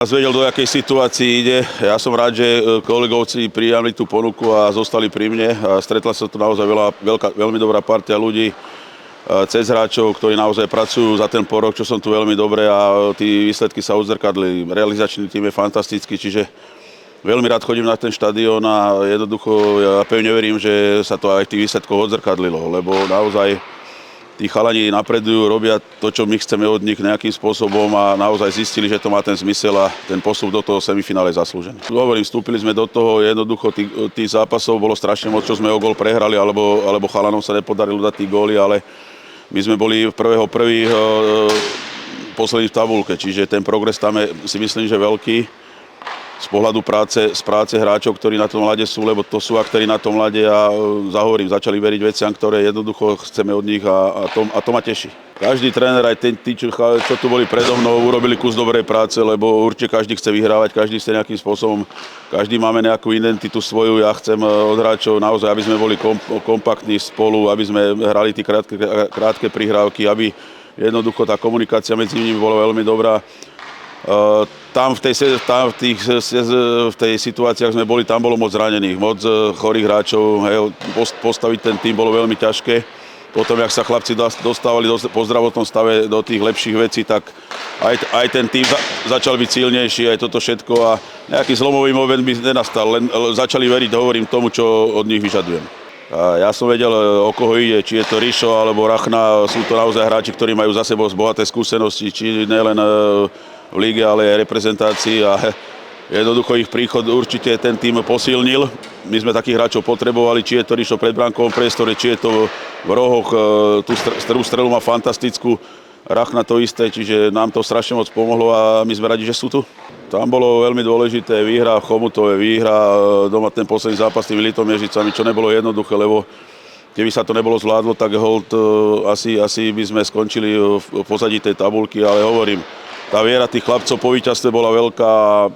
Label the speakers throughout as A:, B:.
A: Zvedel, do akej situácii ide. Ja som rád, že kolegovci prijali tú ponuku a zostali pri mne. Stretla sa tu naozaj veľmi dobrá partia ľudí, cez hráčov, ktorí naozaj pracujú za ten porok, čo som tu veľmi dobre a tí výsledky sa odzrkadli. Realizačný tým je fantastický, čiže veľmi rád chodím na ten štadión a jednoducho ja pevne verím, že sa to aj v tých výsledkoch odzrkadlilo, lebo naozaj tí chalani napredujú, robia to, čo my chceme od nich nejakým spôsobom a naozaj zistili, že to má ten zmysel a ten postup do toho semifinále je zaslúžený. Hovorím, vstúpili sme do toho, jednoducho tých zápasov bolo strašne moc, čo sme o gól prehrali, alebo chalanom sa nepodarilo dať tí góly, ale my sme boli prvý poslední v tabulke, čiže ten progres tam je, si myslím, že veľký. Z pohľadu práce hráčov, ktorí na tom ľade sú, lebo to sú aktéri na tom ľade a zahovorím, začali veriť veciam, ktoré jednoducho chceme od nich a to ma teší. Každý tréner, aj tí, čo tu boli predo mnou, urobili kus dobrej práce, lebo určite každý chce vyhrávať, každý chce nejakým spôsobom, každý máme nejakú identitu svoju, ja chcem od hráčov naozaj, aby sme boli kompaktní spolu, aby sme hrali tie krátke prihrávky, aby jednoducho tá komunikácia medzi nimi bola veľmi dobrá. Tam v tej situáciách sme boli, tam bolo moc zranených, moc chorých hráčov, postaviť ten tým bolo veľmi ťažké. Potom, jak sa chlapci dostávali po zdravotnom stave do tých lepších vecí, tak aj ten tým začal byť silnejší, aj toto všetko a nejaký zlomový moment by nenastal, len začali veriť, hovorím tomu, čo od nich vyžadujem. A ja som vedel, o koho ide, či je to Rišo alebo Rachna, sú to naozaj hráči, ktorí majú za sebou bohaté skúsenosti, či nielen v líge, ale aj reprezentácii a jednoducho ich príchod určite ten tým posilnil. My sme takých hráčov potrebovali, či je to Rišo pred bránkovom priestore, či je to v rohoch, tú strelu má fantastickú, Rachna to isté, čiže nám to strašne moc pomohlo a my sme radi, že sú tu. Tam bolo veľmi dôležité výhra v Chomutove, výhra doma ten posledný zápas s tými Litomieržicami, čo nebolo jednoduché, lebo keby sa to nebolo zvládlo, tak hold asi by sme skončili v pozadí tej tabuľky, ale hovorím, tá viera tých chlapcov po víťazstve bola veľká a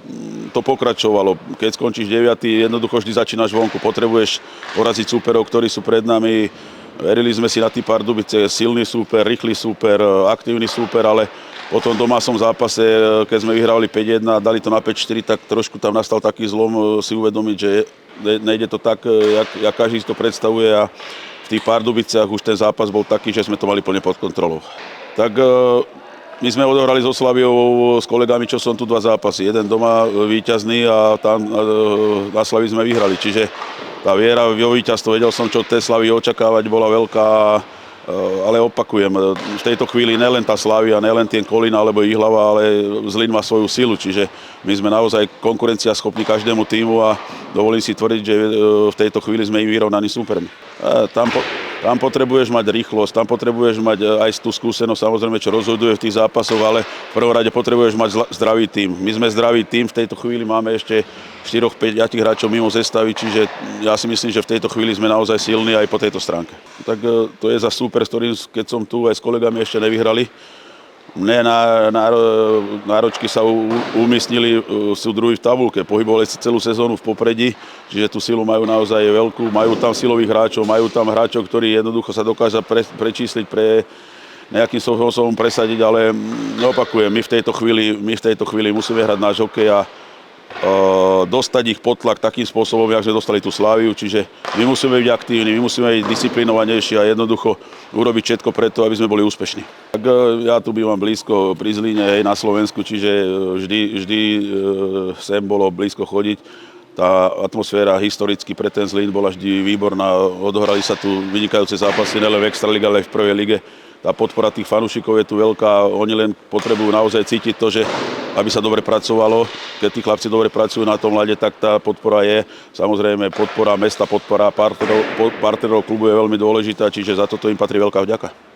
A: to pokračovalo. Keď skončíš 9, jednoducho vždy začínaš vonku. Potrebuješ poraziť súperov, ktorí sú pred nami. Verili sme si na tí Pardubice, silný súper, rýchly súper, aktívny súper, ale potom v domácom zápase, keď sme vyhrávali 5-1 a dali to na 5-4, tak trošku tam nastal taký zlom si uvedomiť, že nejde to tak, jak každý si to predstavuje a v tých Pardubiciach už ten zápas bol taký, že sme to mali plne pod kontrolou. Tak my sme odohrali so Slaviou s kolegami, čo som tu 2 zápasy. Jeden doma víťazný a tam na Slavii sme vyhrali. Čiže tá viera vo víťazstvo, vedel som, čo od tej Slavii očakávať, bola veľká, ale opakujem, v tejto chvíli nelen tá Slavia, nelen ten Kolín alebo Jihlava, ale Zlín má svoju silu. Čiže my sme naozaj konkurencia schopní každému tímu a dovolím si tvrdiť, že v tejto chvíli sme im vyrovnaní súpermi. Tam potrebuješ mať rýchlosť, tam potrebuješ mať aj tú skúsenosť, samozrejme, čo rozhoduje v tých zápasoch, ale v prvom rade potrebuješ mať zdravý tím. My sme zdravý tím, v tejto chvíli máme ešte 4-5 hráčov mimo zestavy, čiže ja si myslím, že v tejto chvíli sme naozaj silní aj po tejto stránke. Tak to je za súper, s ktorým, keď som tu aj s kolegami ešte nevyhrali. Mne náročky sa umiestnili, sú druhí v tabulke, pohybovali si celú sezónu v popredí, čiže tú silu majú naozaj veľkú, majú tam silových hráčov, majú tam hráčov, ktorí jednoducho sa dokážu prečísliť, nejakým spôsobom presadiť, ale opakujem, my v tejto chvíli musíme hrať náš hokej a dostať ich pod tlak takým spôsobom, jak sme dostali tú Sláviu, čiže my musíme byť aktívni, my musíme byť disciplinovanejší a jednoducho urobiť všetko preto, aby sme boli úspešní. Tak ja tu bývam blízko pri Zlíne, na Slovensku, čiže vždy sem bolo blízko chodiť. Tá atmosféra historicky pre ten Zlín bola vždy výborná, odohrali sa tu vynikajúce zápasy, nielen v Extralíge, ale aj v prvej lige. Tá podpora tých fanúšikov je tu veľká, oni len potrebujú naozaj cítiť to, že aby sa dobre pracovalo. Keď tí chlapci dobre pracujú na tom ľade, tak tá podpora je. Samozrejme, podpora mesta, podpora partnerov klubu je veľmi dôležitá, čiže za toto im patrí veľká vďaka.